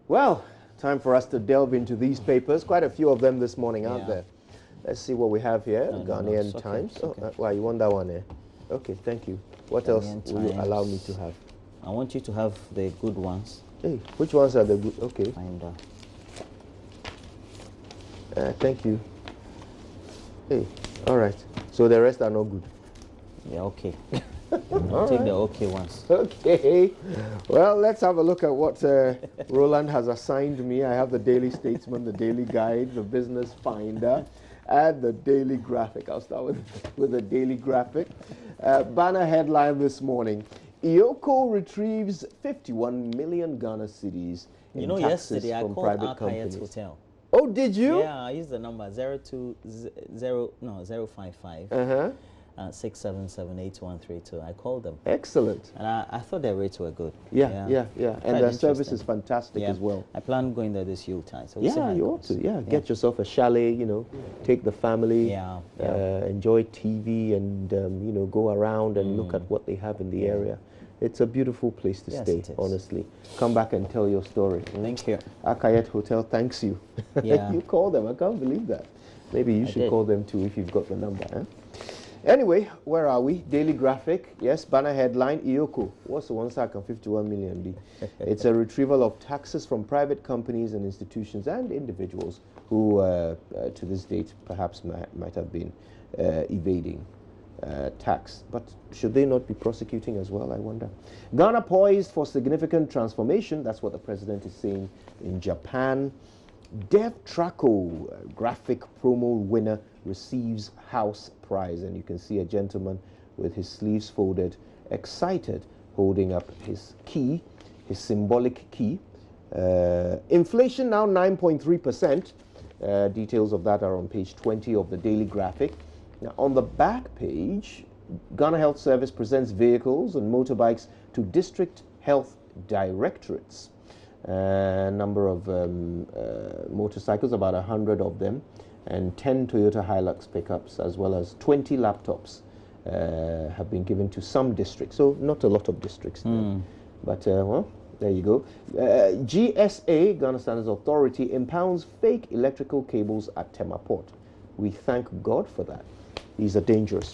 Well, time for us to delve into these papers. Quite a few of them this morning, aren't there? Let's see what we have here. Ghanaian Times. Why, you want that one there? Okay, thank you. What Ghanaian else will you allow me to have? I want you to have the good ones. Hey, which ones are the good? Okay. Finder. Thank you. Hey, all right. So the rest are not good. Yeah, okay. Take the okay ones. Okay. Well, let's have a look at what Roland has assigned me. I have the Daily Statesman, the Daily Guide, the Business Finder, and the Daily Graphic. I'll start with the Daily Graphic. Banner headline this morning: EOCO retrieves 51 million Ghana cedis in taxes yesterday I from called private companies. Hotel. Oh, did you? Yeah, I used the number 055 6778132. I called them. Excellent. And I thought their rates were good. Yeah. And their service is fantastic as well. I plan going there this Yuletide. So yeah, you ought to. Yeah, get yourself a chalet, take the family, enjoy TV and, go around and look at what they have in the area. It's a beautiful place to stay, honestly. Come back and tell your story. Thank you. Akayet Hotel thanks you. Yeah. You call them. I can't believe that. Maybe you should call them too if you've got the number. Huh? Anyway, where are we? Daily Graphic. Yes, banner headline, EOCO. What's the 151 million be? It's a retrieval of taxes from private companies and institutions and individuals who, to this date, perhaps might have been evading tax. But should they not be prosecuting as well, I wonder? Ghana poised for significant transformation. That's what the president is saying in Japan. Dev Traco, graphic promo winner, receives house prize. And you can see a gentleman with his sleeves folded, excited, holding up his key, his symbolic key. Inflation now 9.3%. Details of that are on page 20 of the Daily Graphic. Now, on the back page, Ghana Health Service presents vehicles and motorbikes to district health directorates. Number of motorcycles, about 100 of them, and 10 Toyota Hilux pickups, as well as 20 laptops have been given to some districts. So not a lot of districts there. But, well, there you go. GSA, Ghana Standards Authority, impounds fake electrical cables at Tema Port. We thank God for that. These are dangerous,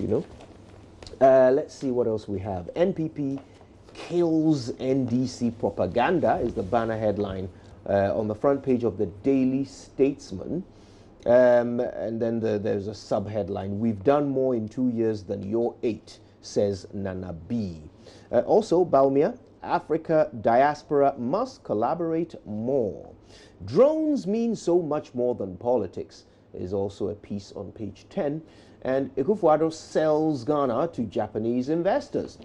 Let's see what else we have. NPP kills NDC propaganda is the banner headline on the front page of the Daily Statesman. And then there's a sub-headline: "We've done more in 2 years than your 8, says Nana B." Also, Baumia, Africa diaspora must collaborate more. Drones mean so much more than politics is also a piece on page 10. And Akufo-Addo sells Ghana to Japanese investors,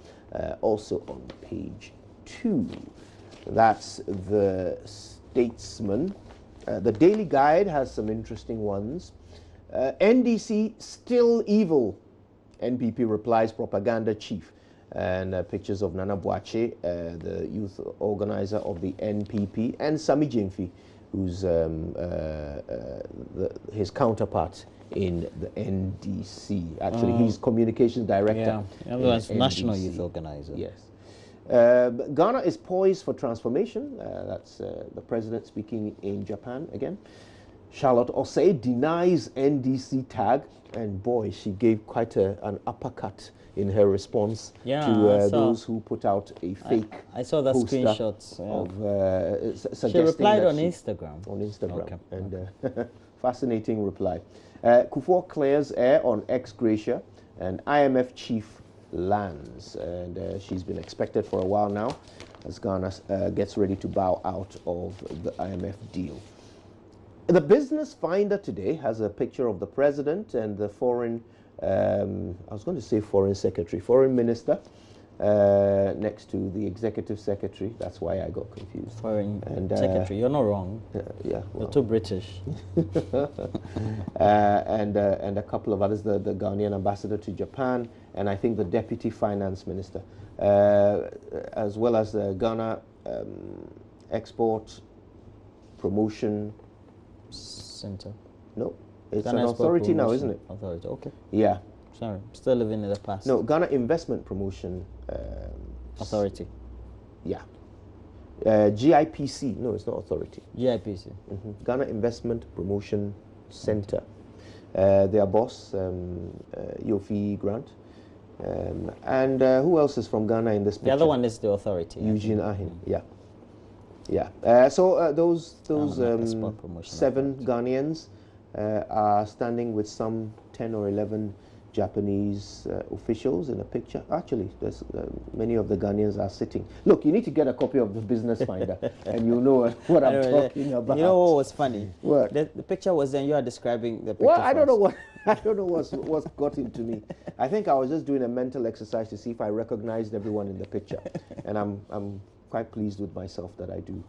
also on page 2. That's the Statesman. The Daily Guide has some interesting ones. NDC still evil, NPP replies propaganda chief. And pictures of Nana Boache, the youth organizer of the NPP, and Sami Jemfi, who's his counterpart in the NDC. Actually, he's communications director. Yeah, National Youth Organizer. Yes. Ghana is poised for transformation. That's the president speaking in Japan again. Charlotte Osei denies NDC tag, and boy, she gave quite an uppercut in her response to those who put out a fake. I saw that screenshot of suggesting she replied that on Instagram. On Instagram, and fascinating reply. Kufuor clears air on ex-Gracia, and IMF chief lands, and she's been expected for a while now as Ghana gets ready to bow out of the IMF deal. The Business Finder today has a picture of the president and the foreign, I was going to say foreign secretary, foreign minister, next to the executive secretary. That's why I got confused. Foreign secretary, you're not wrong. Yeah, well. You're too British. And a couple of others, the Ghanaian ambassador to Japan, and I think the deputy finance minister, as well as the Ghana Export Promotion Center. No, it's Ghana an authority now, isn't it? Authority, okay. Yeah. Sorry, still living in the past. No, Ghana Investment Promotion Authority. Yeah. GIPC, no, it's not authority. GIPC. Ghana Investment Promotion Center. Their boss, Yofi Grant. And who else is from Ghana in this picture? The other one is the authority. Eugene Ahin, yeah. Yeah. So those 7 Ghanaians are standing with some 10 or 11 Japanese officials in a picture. Actually, there's, many of the Ghanaians are sitting. Look, you need to get a copy of the Business Finder, and you'll know what I'm talking about. You know what was funny? What? The picture was then you are describing the picture. Well, I don't know what's got into me. I think I was just doing a mental exercise to see if I recognized everyone in the picture, and I'm quite pleased with myself that I do.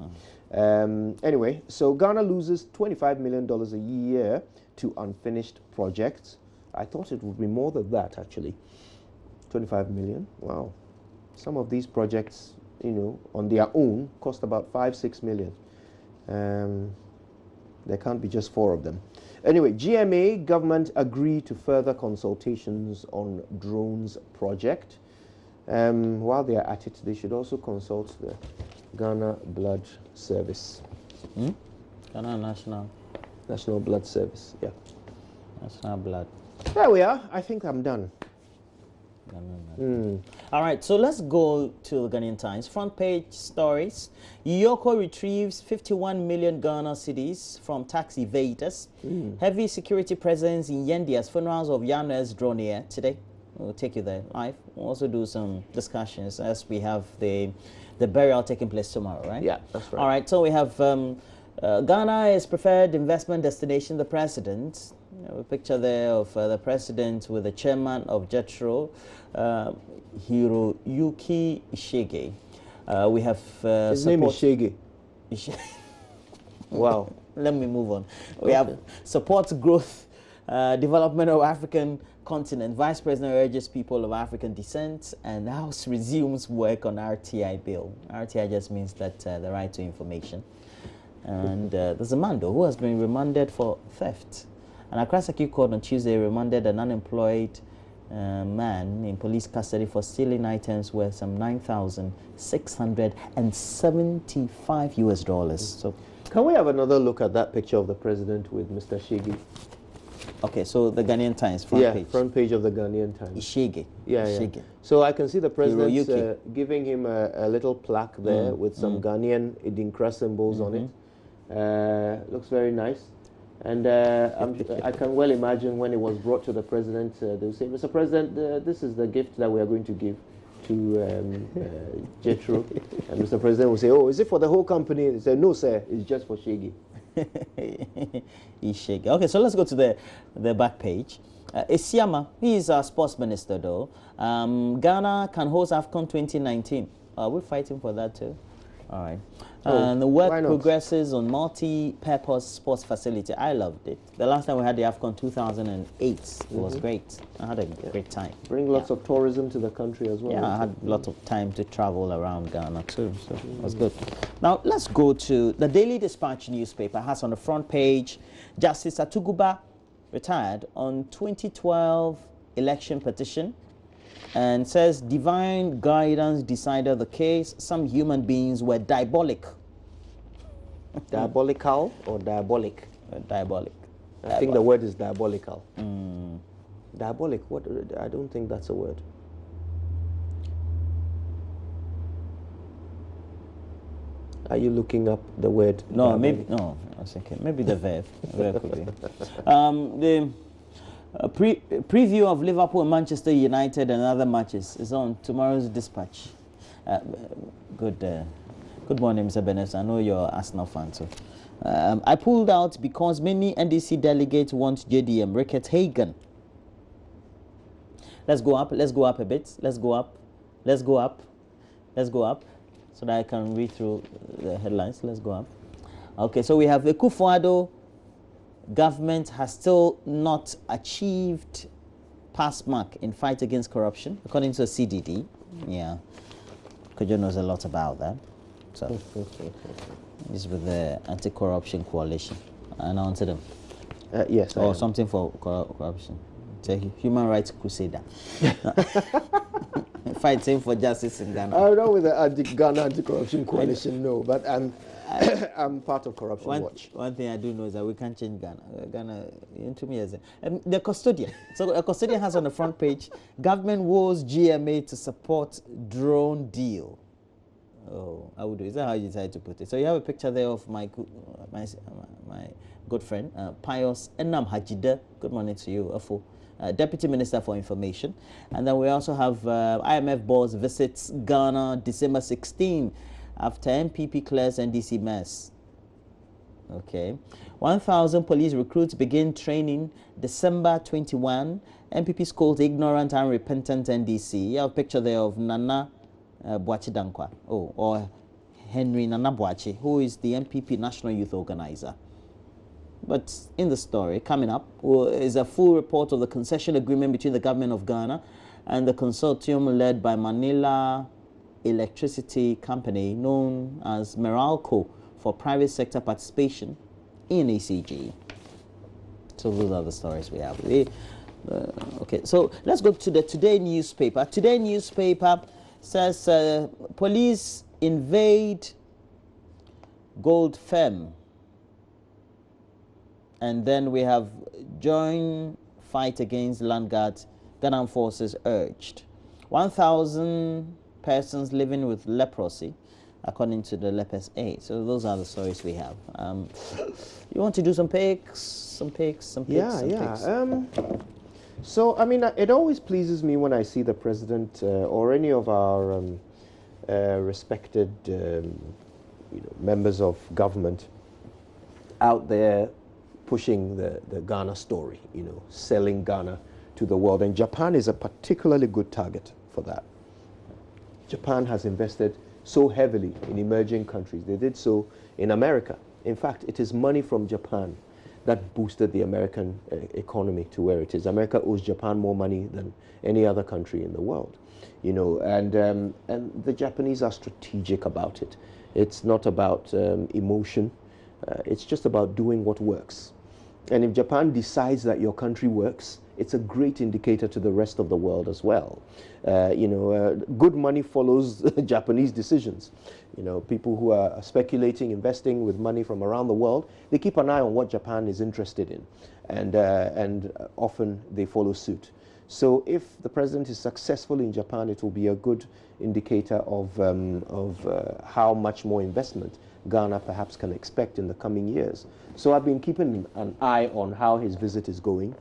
Anyway, so Ghana loses $25 million a year to unfinished projects. I thought it would be more than that, actually. 25 million, wow. Some of these projects, you know, on their own cost about 5-6 million. There can't be just 4 of them. Anyway, GMA government agreed to further consultations on drones project. While they are at it, they should also consult the Ghana Blood Service. Ghana National Blood Service, yeah. National Blood. There we are. I think I'm done. All right, so let's go to the Ghanaian Times. Front page stories. EOCO retrieves 51 million Ghana cedis from tax evaders. Heavy security presence in Yendia's funerals of Yanes draw near today. We'll take you there live. We'll also do some discussions as we have the burial taking place tomorrow, right? Yeah, that's right. All right, so we have Ghana is preferred investment destination. The president, a picture there of the president with the chairman of JETRO, Hiroyuki Ishige. We have his name is Shege. Wow. Let me move on. We have supports growth, development of African continent. Vice President urges people of African descent, and the House resumes work on RTI bill. RTI just means that the right to information. And there's a man, though, who has been remanded for theft. And Accra Circuit Court on Tuesday remanded an unemployed man in police custody for stealing items worth some $9,675 US. So, can we have another look at that picture of the president with Mr. Shege? Okay, so the Ghanaian Times front page. Yeah, front page of the Ghanaian Times. Ishige. Yeah. So I can see the president giving him a little plaque there with some Ghanaian Idinkra symbols on it. Looks very nice. And I can well imagine when it was brought to the president, they would say, Mr. President, this is the gift that we are going to give to JETRO. And Mr. President will say, oh, is it for the whole company? He said, no, sir, it's just for Shege. Ishege. Okay, so let's go to the back page. Esiama, he is our sports minister, though. Ghana can host AFCON 2019. We're fighting for that, too. All right. And the work progresses on multi-purpose sports facility. I loved it. The last time we had the AFCON 2008, it was great. I had a great time. Bring lots of tourism to the country as well. Yeah, I had lots of time to travel around Ghana too, so it was good. Now, let's go to the Daily Dispatch newspaper. It has on the front page, Justice Atuguba retired on 2012 election petition, and says divine guidance decided the case. Some human beings were diabolic. Diabolical or diabolic? Diabolic. I think the word is diabolical. Diabolic, what? I don't think that's a word. Are you looking up the word? No, diabolic? maybe, no, I was thinking, maybe the verb. The verb could be. The preview of Liverpool and Manchester United and other matches is on tomorrow's Dispatch. Good morning, Mr. Benes. I know you're an Arsenal fan, so. I pulled out because many NDC delegates want JDM. Rickett Hagan. Let's go up a bit. Let's go up, so that I can read through the headlines. Let's go up. Okay, so we have the Akufo-Addo government has still not achieved pass mark in fight against corruption, according to the CDD. Yeah, Kojo knows a lot about that. So he's with the anti-corruption coalition. I announced them. Yes. Or something for corruption. It's a human rights crusader. fighting for justice in Ghana. I'm not with the Ghana Anti-Corruption Coalition, no, but I'm part of Corruption Watch. One thing I do know is that we can't change Ghana. Ghana, into me as the custodian. So a custodian has on the front page, government woes GMA to support drone deal. Oh, I would do. Is that how you decided to put it? So you have a picture there of my good friend, Pius Enam Hajide. Good morning to you, Afo. Deputy Minister for Information. And then we also have IMF boss visits Ghana December 16 after MPP clears NDC mess. Okay. 1,000 police recruits begin training December 21. MPP scolds ignorant and repentant NDC. You have a picture there of Nana Boachi Dankwa, or Henry Nana Boachi, who is the MPP National Youth Organizer. But in the story, coming up, is a full report of the concession agreement between the government of Ghana and the consortium led by Manila Electricity Company, known as Meralco, for private sector participation in ACG. So those are the stories we have. Okay, so let's go to the Today newspaper. Today newspaper says police invade gold firm. And then we have joint fight against land guards. Ghana forces urged. 1,000 persons living with leprosy, according to the Lepers Aid. So those are the stories we have. You want to do some picks? Yeah. So, I mean, it always pleases me when I see the president or any of our respected members of government out there pushing the Ghana story, selling Ghana to the world. And Japan is a particularly good target for that. Japan has invested so heavily in emerging countries. They did so in America. In fact, it is money from Japan that boosted the American economy to where it is. America owes Japan more money than any other country in the world, and the Japanese are strategic about it. It's not about emotion. It's just about doing what works. And if Japan decides that your country works, it's a great indicator to the rest of the world as well. Good money follows Japanese decisions. People who are speculating, investing with money from around the world, they keep an eye on what Japan is interested in, and often they follow suit. So if the president is successful in Japan, it will be a good indicator of how much more investment Ghana perhaps can expect in the coming years. So I've been keeping an eye on how his visit is going,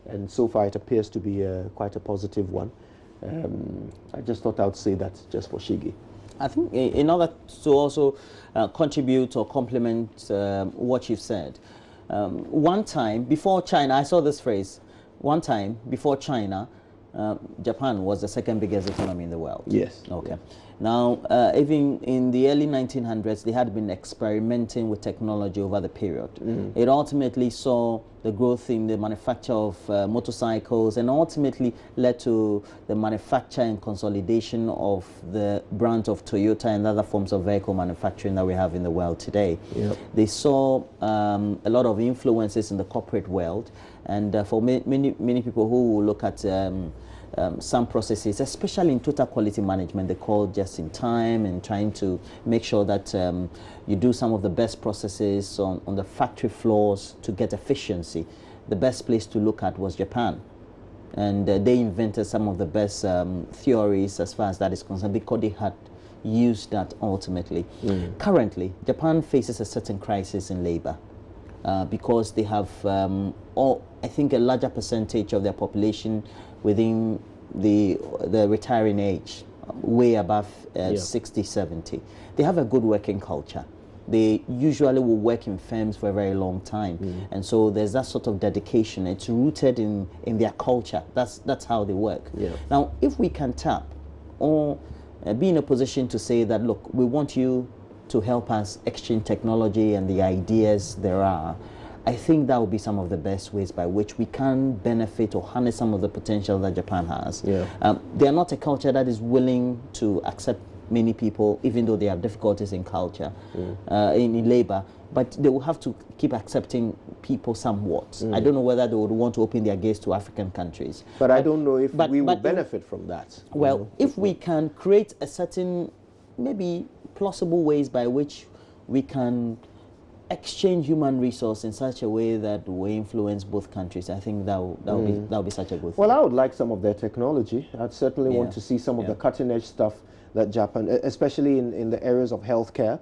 and so far it appears to be quite a positive one. I just thought I would say that just for Shigi. I think in order to also contribute or complement what you've said, one time before China, I saw this phrase, one time before China, Japan was the second biggest economy in the world. Yes. Okay. Now, even in the early 1900s, they had been experimenting with technology over the period. It ultimately saw the growth in the manufacture of motorcycles, and ultimately led to the manufacture and consolidation of the brands of Toyota and other forms of vehicle manufacturing that we have in the world today. Yep. They saw a lot of influences in the corporate world, and for many people who will look at some processes, especially in total quality management, they call just in time, and trying to make sure that you do some of the best processes on the factory floors to get efficiency. The best place to look at was Japan. And they invented some of the best theories as far as that is concerned, because they had used that ultimately. Currently, Japan faces a certain crisis in labor because they have, I think, a larger percentage of their population within the retiring age, way above 60, 70. They have a good working culture. They usually will work in firms for a very long time. And so there's that sort of dedication. It's rooted in their culture. That's how they work. Yeah. Now, if we can tap or be in a position to say that, look, we want you to help us exchange technology and the ideas there are, I think that would be some of the best ways by which we can benefit or harness some of the potential that Japan has. Yeah. They are not a culture that is willing to accept many people, even though they have difficulties in culture, in labor, but they will have to keep accepting people somewhat. I don't know whether they would want to open their gates to African countries. But I don't know if we will benefit from that. Well, if we can create a certain, maybe plausible ways by which we can exchange human resource in such a way that we influence both countries, I think that will be such a good thing. Well, I would like some of their technology. I'd certainly want to see some of the cutting edge stuff that Japan, especially in the areas of healthcare.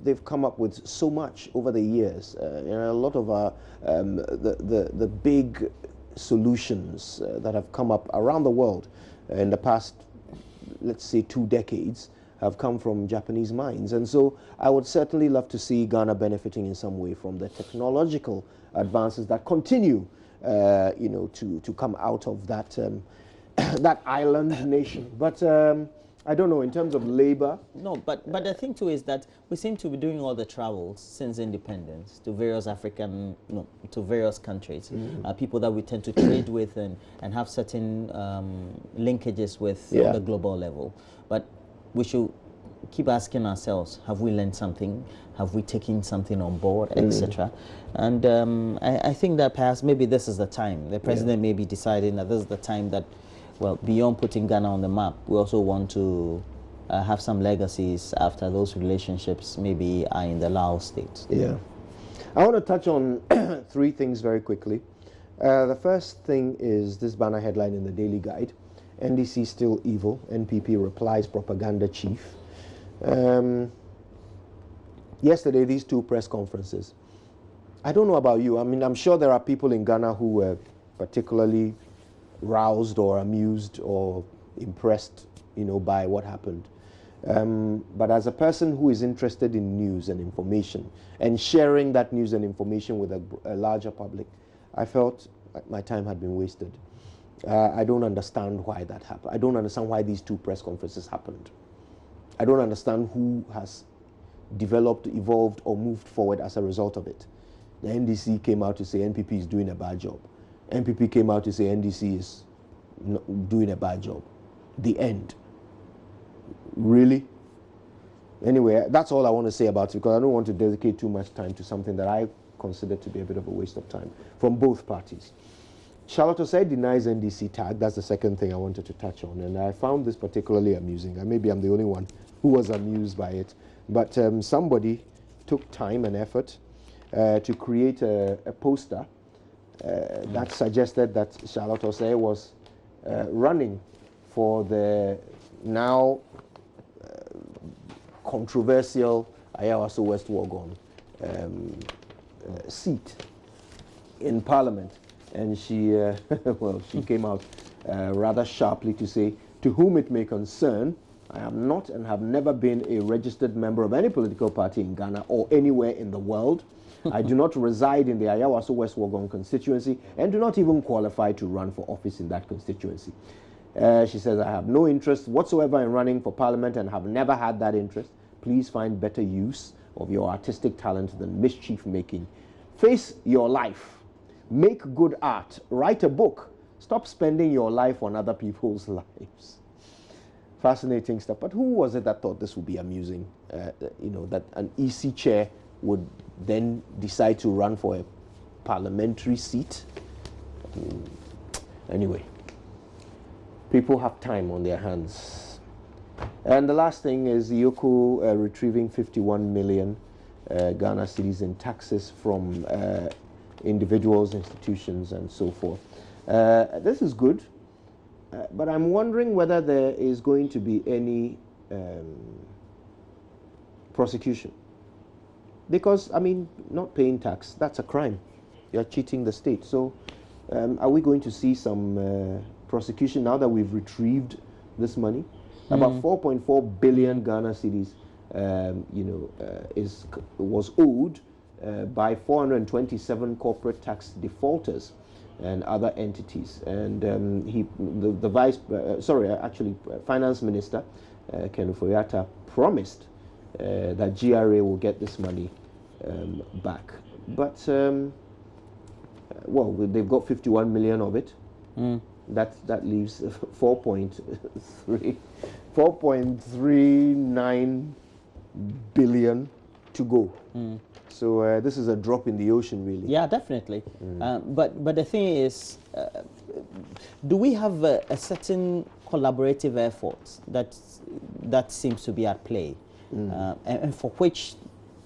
They've come up with so much over the years. A lot of the big solutions that have come up around the world in the past, let's say, 2 decades, have come from Japanese minds. And so I would certainly love to see Ghana benefiting in some way from the technological advances that continue, to come out of that, that island nation. But I don't know, in terms of labor. No, but the thing too is that we seem to be doing all the travels since independence to various to various countries, people that we tend to trade with and have certain linkages with on the global level. But we should keep asking ourselves, have we learned something? Have we taken something on board, etc.? And I think that perhaps maybe this is the time. The president may be deciding that this is the time that, well, beyond putting Ghana on the map, we also want to have some legacies after those relationships maybe are in the Laos state. Yeah. I want to touch on 3 things very quickly. The first thing is this banner headline in the Daily Guide: NDC still evil, NPP replies propaganda chief. Yesterday, these 2 press conferences. I don't know about you. I mean, I'm sure there are people in Ghana who were particularly roused or amused or impressed, by what happened. But as a person who is interested in news and information and sharing that news and information with a larger public, I felt like my time had been wasted. I don't understand why that happened. I don't understand why these 2 press conferences happened. I don't understand who has developed, evolved, or moved forward as a result of it. The NDC came out to say NPP is doing a bad job. NPP came out to say NDC is doing a bad job. The end. Really? Anyway, that's all I want to say about it, because I don't want to dedicate too much time to something that I consider to be a bit of a waste of time from both parties. Charlotte Osei denies NDC tag. That's the second thing I wanted to touch on. And I found this particularly amusing. And maybe I'm the only one who was amused by it. But somebody took time and effort to create a poster that suggested that Charlotte Osei was running for the now controversial Ayawaso West Wuogon seat in Parliament. And she, she came out rather sharply to say, to whom it may concern, I am not and have never been a registered member of any political party in Ghana or anywhere in the world. I do not reside in the Ayawaso West Wuogon constituency and do not even qualify to run for office in that constituency. She says, I have no interest whatsoever in running for Parliament and have never had that interest. Please find better use of your artistic talent than mischief making. Face your life. Make good art. Write a book. Stop spending your life on other people's lives. Fascinating stuff. But who was it that thought this would be amusing? That an EC chair would then decide to run for a parliamentary seat? Anyway, people have time on their hands. And the last thing is EOCO retrieving 51 million Ghana cedis in taxes from individuals, institutions, and so forth. This is good, but I'm wondering whether there is going to be any prosecution. Because, I mean, not paying tax, that's a crime. You're cheating the state. So are we going to see some prosecution now that we've retrieved this money? About 4.4 billion Ghana cedis, was owed by 427 corporate tax defaulters and other entities. And Finance Minister Ken Foyata promised that GRA will get this money back. But, they've got 51 million of it. That leaves 4.3 4.39 billion to go. So this is a drop in the ocean, really. Yeah, definitely. But the thing is, do we have a certain collaborative effort that seems to be at play, and for which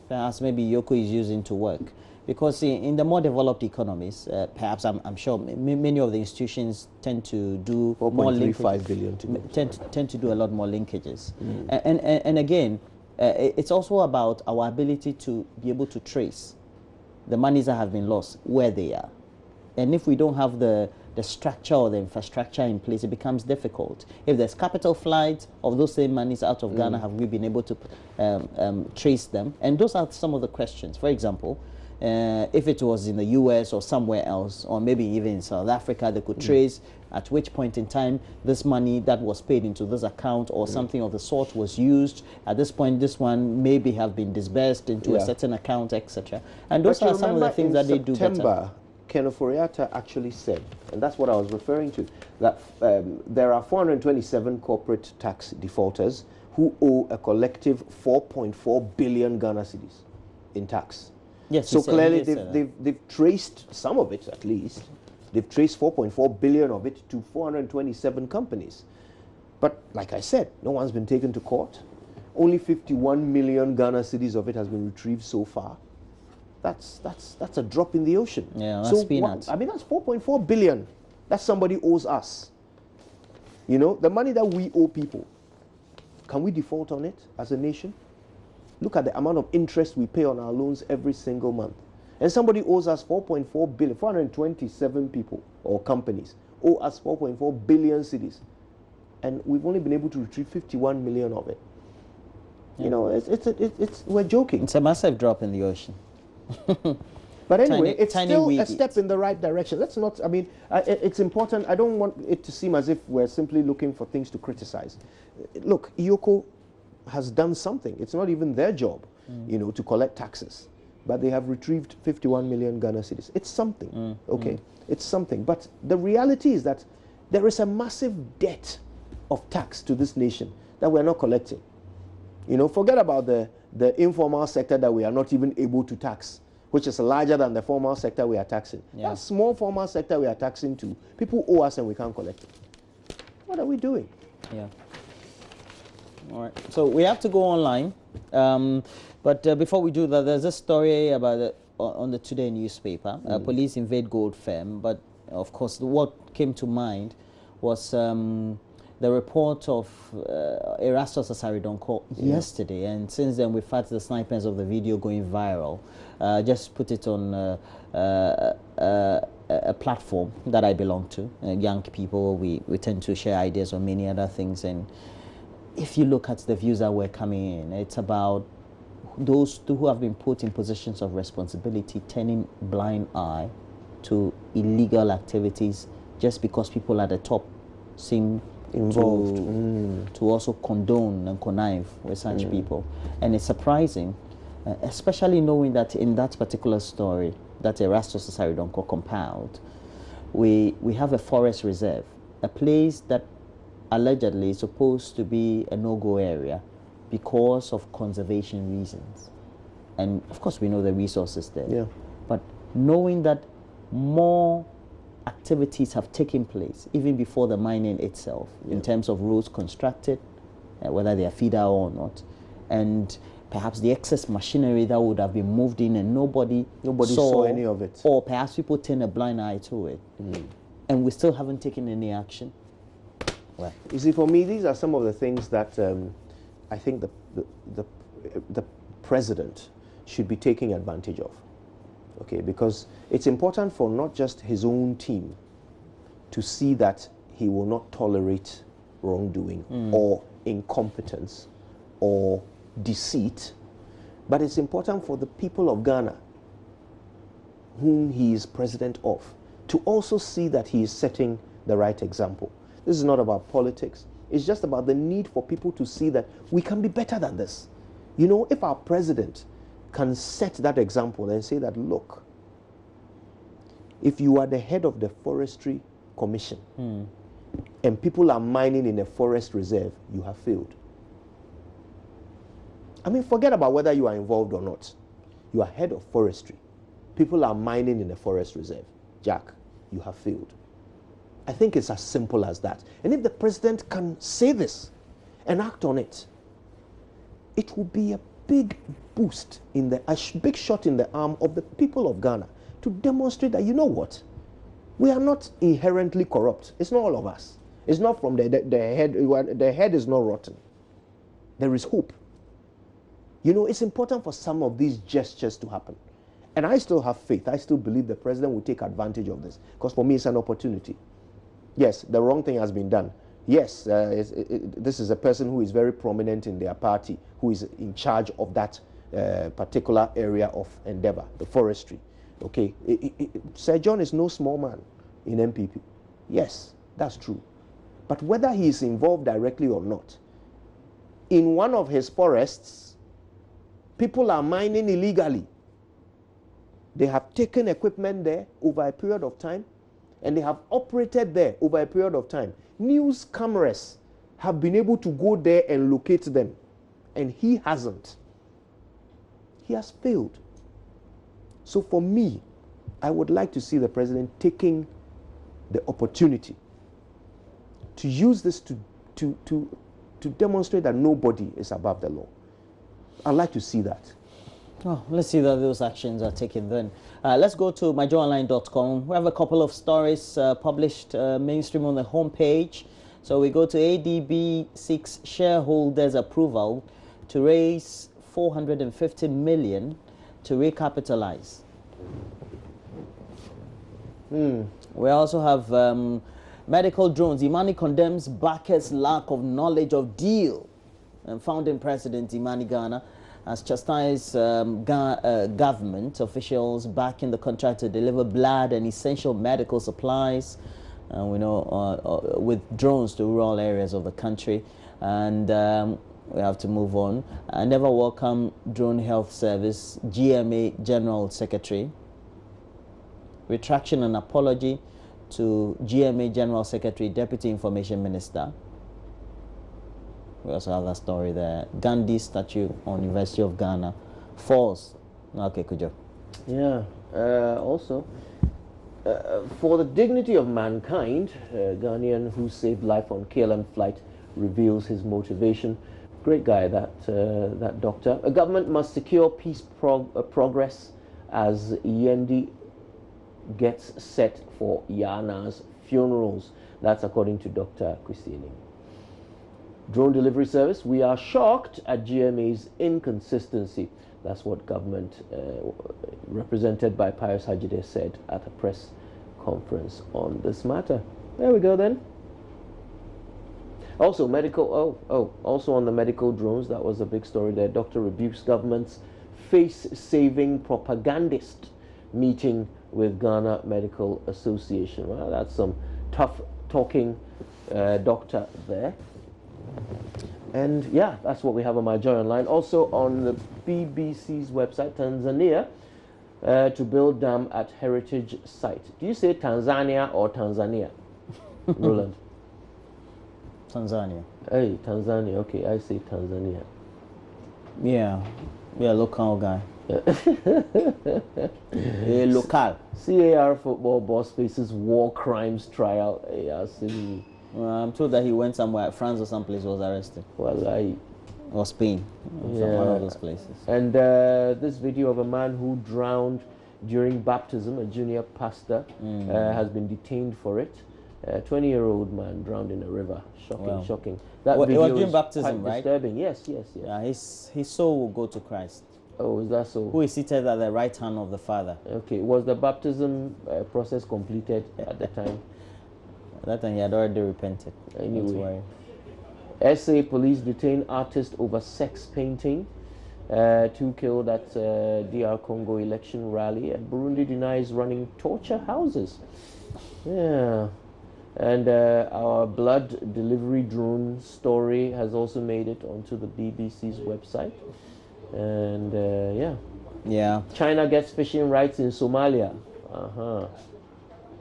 perhaps maybe EOCO is using to work? Because in the more developed economies, perhaps I'm sure many of the institutions tend to do more linkages. Billion to go. Tend to do a lot more linkages, and again, it's also about our ability to be able to trace the monies that have been lost, where they are, and if we don't have the structure or the infrastructure in place, it becomes difficult. If there's capital flight of those same monies out of Ghana, have we been able to trace them? And those are some of the questions. For example, if it was in the US or somewhere else, or maybe even in South Africa, they could trace at which point in time this money that was paid into this account or something of the sort was used. At this point, this one maybe have been disbursed into a certain account, etc. And those are some of the things that they do better. Kenneth Foriata actually said, and that's what I was referring to, that there are 427 corporate tax defaulters who owe a collective 4.4 billion Ghana cedis in tax. Yes, so clearly they've traced some of it, at least. They've traced 4.4 billion of it to 427 companies. But like I said, no one's been taken to court. Only 51 million Ghana cedis of it has been retrieved so far. That's a drop in the ocean. Yeah, that's peanuts. I mean, that's 4.4 billion that somebody owes us. You know, the money that we owe people, can we default on it as a nation? Look at the amount of interest we pay on our loans every single month. And somebody owes us 4.4 billion, 427 people or companies owe us 4.4 billion cedis. And we've only been able to retrieve 51 million of it. Yeah. You know, we're joking. It's a massive drop in the ocean. But anyway, it's still a step in the right direction. Let's not, I mean, it's important. I don't want it to seem as if we're simply looking for things to criticize. Look, EOCO has done something. It's not even their job, you know, to collect taxes. But they have retrieved 51 million Ghana cedis. It's something, okay? It's something. But the reality is that there is a massive debt of tax to this nation that we're not collecting. You know, forget about the informal sector that we are not even able to tax, which is larger than the formal sector we are taxing. Yeah. That small formal sector we are taxing to, people owe us and we can't collect it. What are we doing? Yeah. All right. So we have to go online. But before we do that, there's a story about on the Today newspaper. Police invade gold firm. But of course, what came to mind was the report of Erastus Asaridonko yesterday. And since then, we've had the snipers of the video going viral. Just put it on a platform that I belong to. Young people, we tend to share ideas on many other things. And if you look at the views that were coming in, it's about those who have been put in positions of responsibility turning blind eye to illegal activities just because people at the top seem involved to also condone and connive with such people. And it's surprising, especially knowing that in that particular story, that Erastus Asaridonko compound, we have a forest reserve, a place that allegedly is supposed to be a no-go area because of conservation reasons. And of course we know the resources there. Yeah. But knowing that more activities have taken place even before the mining itself, in terms of roads constructed, whether they are feeder or not, and perhaps the excess machinery that would have been moved in and nobody saw any of it. Or perhaps people turn a blind eye to it. And we still haven't taken any action. Well, you see, for me, these are some of the things that I think the president should be taking advantage of. Okay, because it's important for not just his own team to see that he will not tolerate wrongdoing or incompetence or deceit, but it's important for the people of Ghana, whom he is president of, to also see that he is setting the right example. This is not about politics. It's just about the need for people to see that we can be better than this. You know, if our president can set that example and say that, look, if you are the head of the Forestry Commission and people are mining in a forest reserve, you have failed. I mean, forget about whether you are involved or not. You are head of forestry. People are mining in a forest reserve. Jack, you have failed. I think it's as simple as that. And if the president can say this and act on it, it will be a big boost, big shot in the arm of the people of Ghana to demonstrate that, you know what, we are not inherently corrupt. It's not all of us. It's not from the head. The head is not rotten. There is hope. You know, it's important for some of these gestures to happen. And I still have faith. I still believe the president will take advantage of this. Because for me, it's an opportunity. Yes, the wrong thing has been done. Yes, this is a person who is very prominent in their party, who is in charge of that particular area of endeavor, the forestry. Okay, Sir John is no small man in MPP. Yes, that's true. But whether he is involved directly or not, in one of his forests, people are mining illegally. They have taken equipment there over a period of time, and they have operated there over a period of time. News cameras have been able to go there and locate them, and he hasn't. He has failed. So for me, I would like to see the president taking the opportunity to use this to demonstrate that nobody is above the law. I'd like to see that. Oh, let's see that those actions are taken then. Let's go to myjoyonline.com. We have a couple of stories published mainstream on the homepage. So we go to ADB seeks shareholders' approval to raise 450 million to recapitalize. We also have medical drones. Imani condemns Bakers' lack of knowledge of deal. And founding president Imani Ghana has chastised government officials backing the contract to deliver blood and essential medical supplies, we know, with drones to rural areas of the country. And we have to move on. I never welcome Drone Health Service, GMA General Secretary. Retraction and apology to GMA General Secretary, Deputy Information Minister. We also have that story there. Gandhi statue on University of Ghana falls. Okay, Kujo. Yeah. Also, for the dignity of mankind, Ghanaian who saved life on KLM flight reveals his motivation. Great guy, that doctor. A government must secure peace progress as Yendi gets set for Yana's funerals. That's according to Dr. Christine. Drone delivery service. We are shocked at GMA's inconsistency. That's what government, represented by Pius Hajide, said at a press conference on this matter. There we go then. Also, also on the medical drones, that was a big story there. Doctor rebukes government's face-saving propagandist meeting with Ghana Medical Association. Well, that's some tough talking doctor there. And yeah, that's what we have on My Joy Online. Also on the BBC's website, Tanzania to build dam at heritage site. Do you say Tanzania or Tanzania, Roland? Tanzania. Hey, Tanzania. Okay, I say Tanzania. Yeah, local guy. A local. CAR football boss faces war crimes trial. I'm told that he went somewhere, France or someplace, was arrested. Well, or Spain, yeah. one of those places. And this video of a man who drowned during baptism, a junior pastor, has been detained for it. A 20-year-old man drowned in a river. Shocking, wow. Shocking. That video it was during baptism, quite disturbing. Yes. Yeah, his soul will go to Christ. Oh, is that so? Who is seated at the right hand of the Father. Okay. Was the baptism process completed at the time? At that time, he had already repented. Anyway. SA police detain artist over sex painting. 2 killed at DR Congo election rally. And Burundi denies running torture houses. Yeah. And our blood delivery drone story has also made it onto the BBC's website. And yeah. China gets fishing rights in Somalia.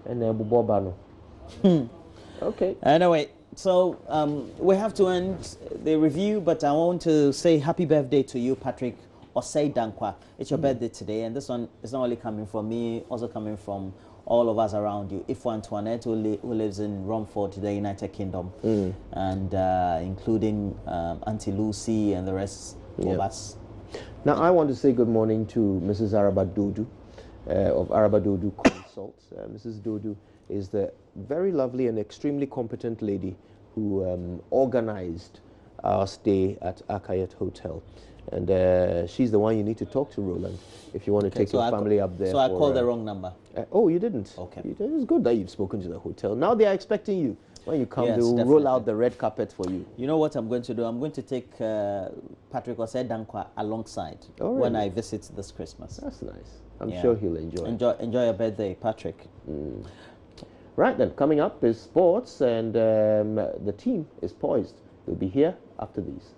And Bubobano. Okay. Anyway, so we have to end the review, but I want to say happy birthday to you, Patrick Osei Dankwa. It's your birthday today, and this one is not only coming from me, also coming from all of us around you. Ifo Antoinette, who lives in Romford, the United Kingdom, and including Auntie Lucy and the rest of us. Now, I want to say good morning to Mrs. Araba Dodu of Araba Dodu Consults. Mrs. Dodu is the very lovely and extremely competent lady who organized our stay at Akayat Hotel. And she's the one you need to talk to, Roland, if you want to take your family up there. So I called the wrong number. Oh, you didn't? Okay. It's good that you've spoken to the hotel. Now they are expecting you. When you come, Yes, they will definitely roll out the red carpet for you. You know what I'm going to do? I'm going to take Patrick Osei Dankwa alongside when I visit this Christmas. That's nice. I'm sure he'll enjoy. Enjoy your birthday, Patrick. Right then, coming up is sports, and the team is poised. We'll be here after these.